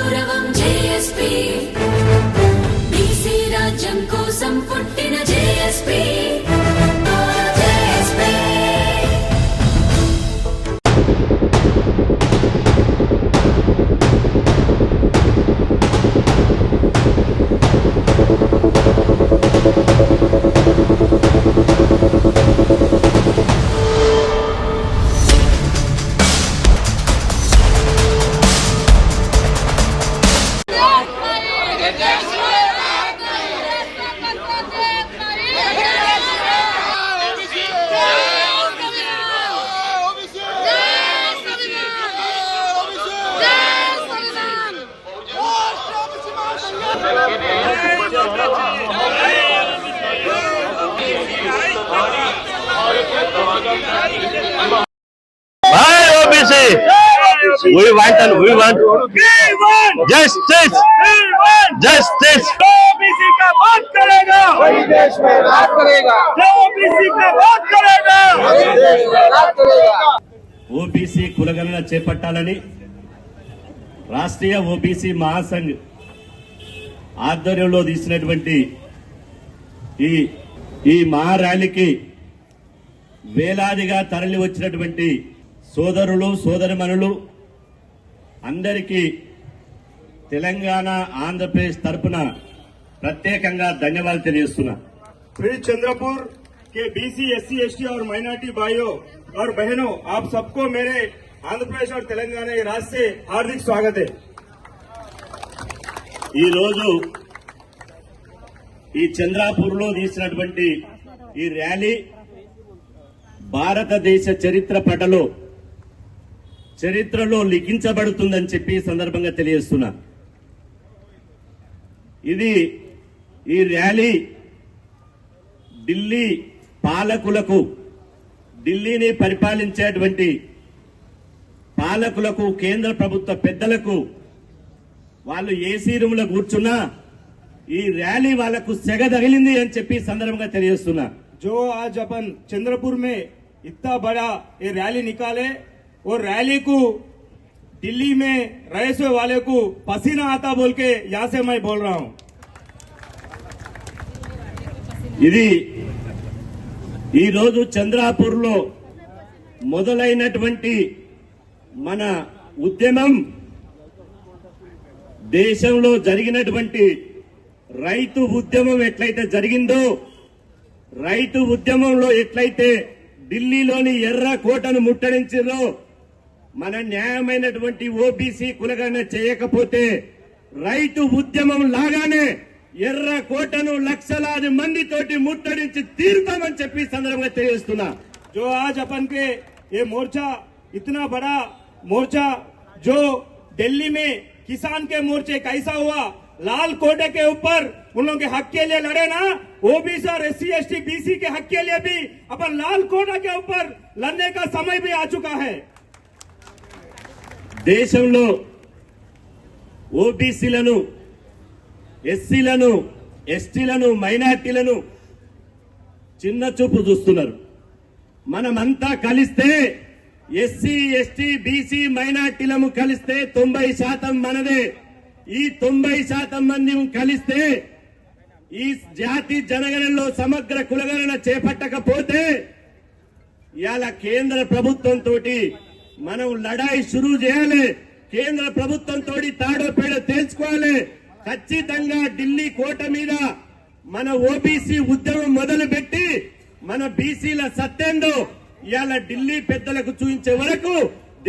గౌరవం JSP BC రాజ్యం కోసం పుట్టిన JSP We want justice. Justice. जो ओबीसी का बात करेगा वही देश में राज करेगा। जो ओबीसी का बात करेगा वही देश में राज करेगा। ఓబీసీ కులగణన చేపట్టాలని రాష్ట్రీయ ఓబీసీ మహాసంఘ్ ఆధ్వర్యంలో తీసినటువంటి ఈ మహా ర్యాలీకి వేలాదిగా తరలి వచ్చినటువంటి సోదరులు సోదరిమణులు అందరికీ తెలంగాణ ఆంధ్రప్రదేశ్ తరపున ప్రత్యేకంగా ధన్యవాదాలు తెలియజేస్తున్నా। फिर चंद्रपुर के बीसी एससी एसटी और माइनॉरिटी भाइयों और बहनों, आप सबको मेरे आंध्र प्रदेश और तेलंगाना के राज्य से हार्दिक स्वागत है। ఈ రోజు ఈ చంద్రాపూర్లో తీసినటువంటి ఈ ర్యాలీ భారతదేశ చరిత్రలో లిఖించబడుతుందని చెప్పి సందర్భంగా తెలియజేస్తున్నా। ఈ ర్యాలీ ఢిల్లీ పాలకులకు, ఢిల్లీని పరిపాలించేటువంటి పాలకులకు, కేంద్ర ప్రభుత్వ పెద్దలకు వాళ్ళు ఏసీ రూమ్లో కూర్చున్నా ఈ ర్యాలీ వాళ్లకు సెగ తగిలింది అని చెప్పి సందర్భంగా తెలియజేస్తున్నా। जो आज अपन चंद्रपुर में इतना बड़ा ये रैली निकाले और रैली को दिल्ली में रहे हुए वाले को पसीना आता बोल के यहाँ से मैं बोल रहा हूँ। ఇది ఈ రోజు చంద్రాపూర్లో మొదలైనటువంటి మన ఉద్యమం దేశంలో జరిగినటువంటి రైతు ఉద్యమం ఎట్లయితే జరిగిందో, రైతు ఉద్యమంలో ఎట్లయితే ఢిల్లీలోని ఎర్ర కోటను ముట్టడించారో, మన న్యాయమైనటువంటి ఓబీసీ కులగణన చేయకపోతే రైతు ఉద్యమం లాగానే ఎర్ర కోటను లక్షలాది మందితోటి ముట్టడించి తీరుతామని చెప్పి సందర్భంగా తెలియజేస్తున్నా। जो आज अपन के ये मोर्चा, इतना बड़ा मोर्चा जो दिल्ली में किसान के मोर्चे कैसा हुआ, लाल कोटे के ऊपर उन लोगों के हक के लिए लड़े ना, ओबीसी और एससी एसटी बीसी के हक के लिए भी अपन लाल कोटे के ऊपर लड़ने का समय भी आ चुका है। దేశంలో ఓబీసీలను, ఎస్సీలను, ఎస్టీలను, మైనార్టీలను చిన్న చూపు చూస్తున్నారు। మనమంతా కలిస్తే, ఎస్సీ ఎస్టీ బీసీ మైనార్టీలను కలిస్తే 90% మనదే। ఈ 90% మంది కలిస్తే ఈ జాతి జనగణనలో సమగ్ర కులగణన చేపట్టకపోతే ఇవాళ కేంద్ర ప్రభుత్వంతో మనం లడాయి షురూ చేయాలి। కేంద్ర ప్రభుత్వంతో తాడో పేడో తేల్చుకోవాలి। ఖచ్చితంగా ఢిల్లీ కోట మీద మన ఓబీసీ ఉద్యమం మొదలుపెట్టి మన బీసీల సత్తేందో ఇవాళ ఢిల్లీ పెద్దలకు చూపించే వరకు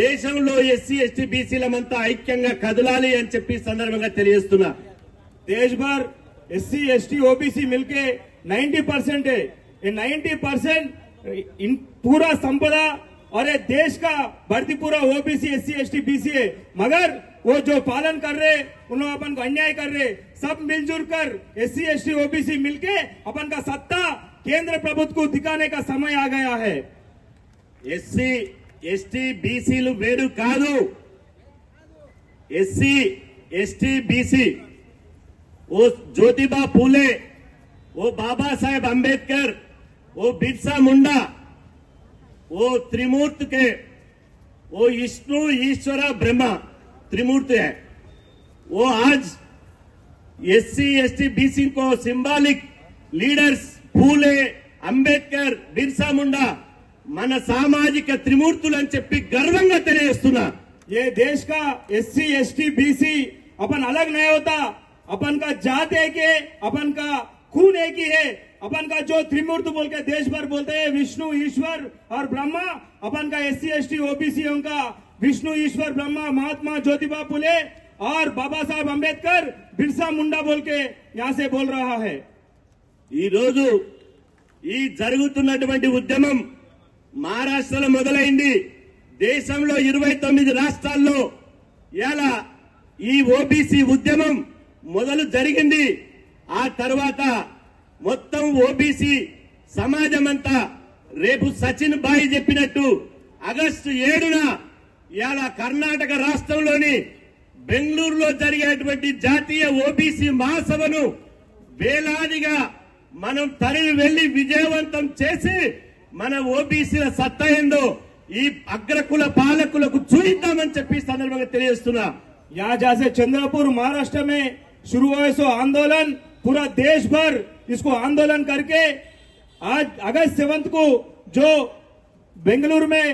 దేశంలో ఎస్సీ ఎస్టీ బీసీలమంతా ఐక్యంగా కదలాలి అని చెప్పి సందర్భంగా తెలియజేస్తున్నా। देश भर एससी एसटी ओबीसी मिलके 90% है। ये 90% इन पूरा संपदा और ये देश का बढ़ती पूरा ओबीसी एससी एसटी बीसी है। मगर वो जो पालन कर रहे, उन लोग अपन को अन्याय कर रहे, सब मिलजुल कर एससी एसटी ओबीसी मिलके अपन का सत्ता केंद्र प्रभुत्व को दिखाने का समय आ गया है। ఎస్సీ ఎస్టీ బీసీలు వేరు కాదు। ఎస్సీ ఎస్టీ బీసీ वो ज्योतिबा फूले, वो बाबा साहेब अंबेडकर, वो बिरसा मुंडा, वो त्रिमूर्त के, वो विष्णु ईश्वर ब्रह्मा त्रिमूर्ति है। वो आज एससी एसटी बीसी को सिंबॉलिक लीडर्स फूले అంబేద్కర్ బిర్సా ముండా మన సామాజిక త్రిమూర్తులు అని చెప్పి గర్వంగా తెలియజేస్తున్నా. ये देश का एससी एसटी बीसी अपन अलग नहीं होता, अपन का जात एक है, अपन का खून एक ही है. अपन का जो त्रिमूर्त बोल के देश भर बोलते हैं विष्णु ईश्वर और ब्रह्मा, अपन का एससी एसटी ओबीसी का विष्णु ईश्वर ब्रह्मा महात्मा ज्योतिबा फुले और बाबा साहब अंबेडकर बिरसा मुंडा बोल के यहाँ से बोल रहा है. ఈ రోజు ఈ జరుగుతున్నటువంటి ఉద్యమం మహారాష్ట్రలో మొదలైంది. దేశంలో 29 రాష్ట్రాల్లో ఇలా ఈ ఓబీసీ ఉద్యమం మొదలు జరిగింది. ఆ తర్వాత మొత్తం ఓబీసీ సమాజం అంతా రేపు సచిన్ బాయి చెప్పినట్టు ఆగస్టు 7న ఇలా కర్ణాటక రాష్ట్రంలోని బెంగళూరులో జరిగేటువంటి జాతీయ ఓబీసీ మహాసభను వేలాదిగా మనం తరలి వెళ్లి విజయవంతం చేసి మన ఓబీసీల సత్తా ఏందో ఈ అగ్రకుల పాలకులకు చూయిద్దామని చెప్పి సందర్భంగా తెలియజేస్తున్నా. यहाँ जैसे चंद्रपुर महाराष्ट्र में शुरू हुए सो आंदोलन पूरा देश भर इसको आंदोलन करके आज अगस्त 7 को जो बेंगलुरु में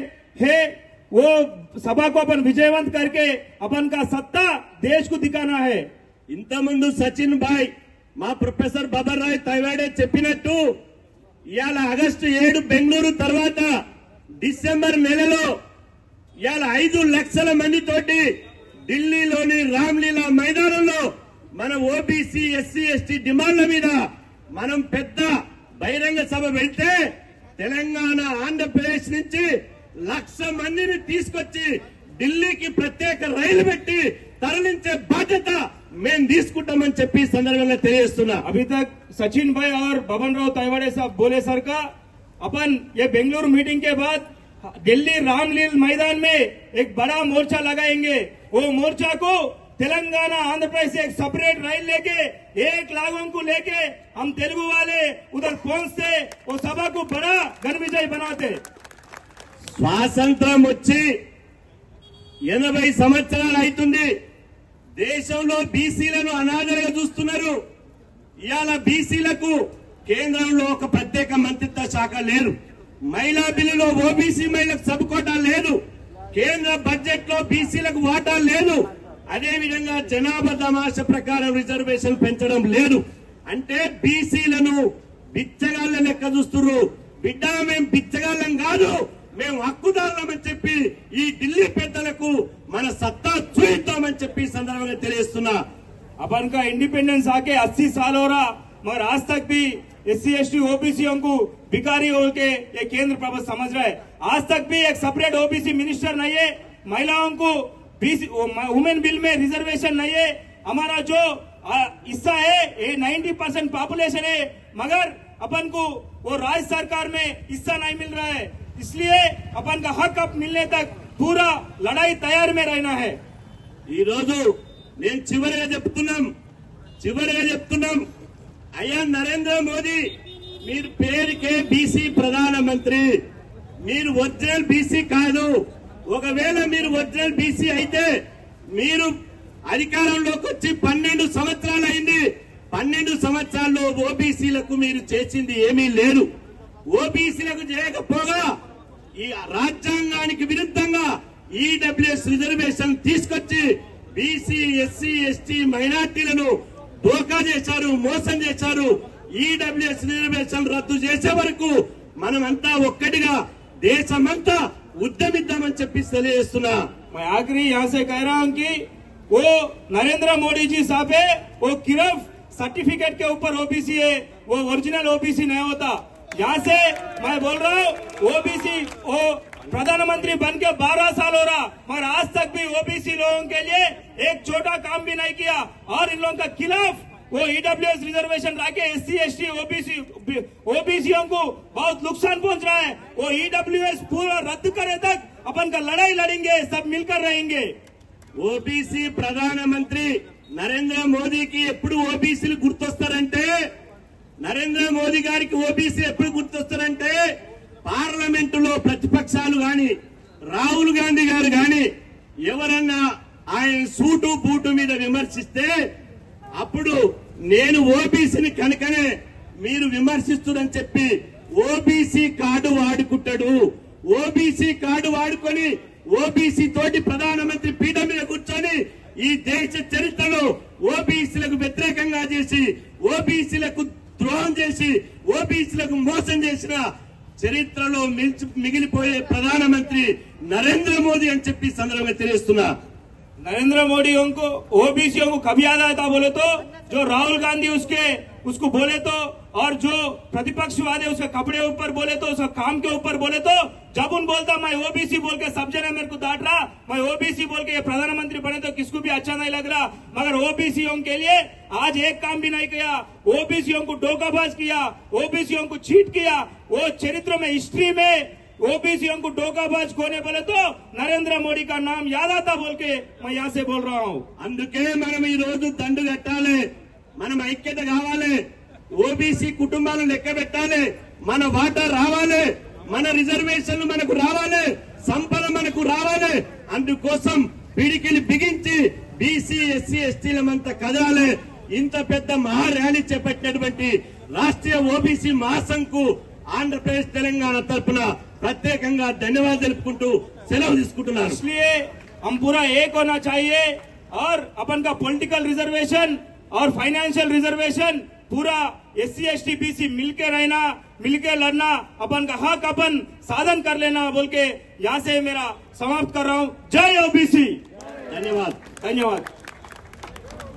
है वो सभा को अपन विजयवंत करके अपन का सत्ता देश को दिखाना है. ఇంతకుముందు సచిన్ బాయ్ మా ప్రొఫెసర్ బాబర్రాయ్ తైవాడే చెప్పినట్టు ఇవాళ ఆగస్టు 7 బెంగళూరు తర్వాత డిసెంబర్ నెలలో ఇవాళ 5 లక్షల మందితోటి ఢిల్లీలోని రామ్లీలా మైదానంలో మన ఓబీసీ ఎస్సీ ఎస్టీ డిమాండ్ల మీద మనం పెద్ద బహిరంగ సభ వెళ్తే తెలంగాణ ఆంధ్రప్రదేశ్ నుంచి 1,00,000 మందిని తీసుకొచ్చి ఢిల్లీకి ప్రత్యేక రైలు పెట్టి తరలించే బాధ్యత మేము తీసుకుంటామని చెప్పి సందర్భంగా తెలియజేస్తున్నా. अभी तक सचिन भाई और बबन राव तैवाड़े साहब बोले सर का अपन ये बेंगलुरु मीटिंग के बाद दिल्ली रामलीला मैदान में एक बड़ा मोर्चा लगाएंगे. वो मोर्चा को तेलंगाना आंध्र प्रदेश से एक सेपरेट राइल लेके 1 लाखों को लेके हम तेलुगु वाले उधर पहुंचते वो सभा को बड़ा घन विजय बनाते. స్వాతంత్రం వచ్చి 80 సంవత్సరాలు అవుతుంది. దేశంలో బీసీలను అనాథలుగా చూస్తున్నారు. ఇవాళ బీసీలకు కేంద్రంలో ఒక ప్రత్యేక మంత్రిత్వ శాఖ లేదు. మహిళా బిల్లులో ఓబీసీ మహిళలకు సబ్ కోటా లేదు. కేంద్ర బడ్జెట్ లో బీసీలకు వాటా లేదు. అదేవిధంగా జనాభా తమాషా ప్రకారం రిజర్వేషన్ పెంచడం లేదు. అంటే బీసీలను బిచ్చగాళ్ళ లెక్క చూస్తున్నారు. బిడ్డ మేం బిచ్చగాళ్ళం కాదు, మేము హక్కుదారులమని చెప్పి ఈ ఢిల్లీ పెద్దలకు మన సత్తా చూయిద్దామని చెప్పి సందర్భంగా తెలియజేస్తున్నా. अपन का इंडिपेंडेंस आके 80 साल हो रहा मगर आज तक भी एससी एसटी ओबीसीओं को भिखारी हो के ये केंद्र प्रबंध समझ रहा है. आज तक भी एक सेपरेट ओबीसी मिनिस्टर नहीं है. महिलाओं को वुमेन बिल में रिजर्वेशन नहीं है. हमारा जो हिस्सा है ये 90% पॉपुलेशन है मगर अपन को वो राज्य सरकार में हिस्सा नहीं मिल रहा है. इसलिए अपन का हक अब मिलने तक पूरा लड़ाई तैयार में रहना है. ఈ రోజు నేను చివరిగా చెప్తున్నాం అయ్యా నరేంద్ర మోదీ, మీరు పేరుకే బీసీ ప్రధానమంత్రి, మీరు ఒరిజినల్ బీసీ కాదు. ఒకవేళ మీరు ఒరిజినల్ బీసీ అయితే మీరు అధికారంలోకి వచ్చి 12 సంవత్సరాలు అయింది. 12 సంవత్సరాల్లో ఓబీసీలకు మీరు చేసింది ఏమీ లేదు. ఓబీసీలకు చేయకపోగా ఈ రాజ్యాంగానికి విరుద్ధంగా ఈడబ్ల్యూఎస్ రిజర్వేషన్ తీసుకొచ్చి బీసీ ఎస్సీ ఎస్టీ మైనార్టీలను దోకా చేశారు, మోసం చేశారు. ఈడబ్ల్యూఎస్ రిజర్వేషన్ రద్దు చేసే వరకు మనమంతా ఒక్కటిగా దేశమంతా ఉద్యమిద్దామని చెప్పి తెలియజేస్తున్నా. मैं आखिरी यहाँ से कह रहा हूँ कि वो नरेंद्र मोदी जी साहब है वो सिर्फ सर्टिफिकेट के ऊपर ओबीसी है, वो ओरिजिनल ओबीसी नहीं होता. यहाँ से मैं बोल रहा हूँ ओबीसी वो प्रधानमंत्री बन के 12 साल हो रहा मगर आज तक भी ओबीसी लोगों के लिए एक छोटा काम भी नहीं किया और इन लोगों का खिलाफ वो ईडब्ल्यूएस रिजर्वेशन लाके एससी एसटी ओबीसीओं को बहुत नुकसान पहुंच रहा है. वो ईडब्ल्यूएस पूरा रद्द करे तक अपन का लड़ाई लड़ेंगे, सब मिलकर रहेंगे. ఓబీసీ ప్రధానమంత్రి నరేంద్ర మోదీకి ఎప్పుడు ఓబీసీలు గుర్తొస్తారంటే, నరేంద్ర మోదీ గారికి ఓబీసీ ఎప్పుడు గుర్తొస్తారంటే పార్లమెంటులో ప్రతిపక్షాలు గాని రాహుల్ గాంధీ గారు గాని ఎవరన్నా ఆయన సూటు బూటు మీద విమర్శిస్తే అప్పుడు నేను ఓబీసీని కనుకనే మీరు విమర్శిస్తుడని చెప్పి ఓబీసీ కార్డు వాడుకుంటాడు. ఓబీసీ కార్డు వాడుకొని ఓబీసీ తోటి ప్రధానమంత్రి పీఠ మీద కూర్చొని ఈ దేశ చరిత్రలో ఓబీసీలకు వ్యతిరేకంగా చేసి ఓబీసీలకు ద్రోహం చేసి ఓబీసీలకు మోసం చేసిన చరిత్రలో మిగిలిపోయే ప్రధానమంత్రి నరేంద్ర మోదీ అని చెప్పి సందర్భంగా తెలియజేస్తున్నా. नरेंद्र मोदी को ओबीसी को कभी याद आता बोले तो जो राहुल गांधी उसको बोले तो और जो प्रतिपक्ष वाले उसके कपड़े ऊपर बोले तो उसका काम के ऊपर बोले तो जब उन बोलता मैं ओबीसी बोल के सब जने मेरे को डांट रहा, मैं ओबीसी बोल के ये प्रधानमंत्री बने तो किसको भी अच्छा नहीं लग रहा, मगर ओबीसीओं के लिए आज एक काम भी नहीं किया. ओबीसीओं को धोखाबाज किया, ओबीसीओं को चीट किया. वो चरित्र में हिस्ट्री में ओबीसीओं को धोखाबाज कोने बोले तो नरेंद्र मोदी का नाम याद आता बोल के मैं यहाँ से बोल रहा हूँ. అందుకే మనం ఈ రోజు దండు కట్టాలి, మనం ఐక్యత కావాలి, ఓబీసీ కుటుంబాలను లెక్క పెట్టాలి, మన వాటా రావాలి, మన రిజర్వేషన్లు మనకు రావాలి, సంపద మనకు రావాలి. అందుకోసం పిడికిలి బిగించి బీసీ ఎస్సీ ఎస్టీలమంతా కదలాలి. ఇంత పెద్ద మహా ర్యాలీ చేపట్టినటువంటి రాష్ట్రీయ ఓబీసీ మహాసంఘ్ ఆంధ్రప్రదేశ్ తెలంగాణ తరఫున ప్రత్యేకంగా ధన్యవాదాలు తెలుపుకుంటూ సెలవు తీసుకుంటున్నారు. इसलिए हम पूरा एक होना चाहिए और अपन का पॉलिटिकल रिजर्वेशन और फाइनेंशियल रिजर्वेशन पूरा एससी एसटी बीसी मिलके रहना, मिलके लड़ना, अपन का हक अपन साधन कर लेना बोल के यहाँ से मेरा समाप्त कर रहा हूँ. जय ओबीसी. धन्यवाद. धन्यवाद.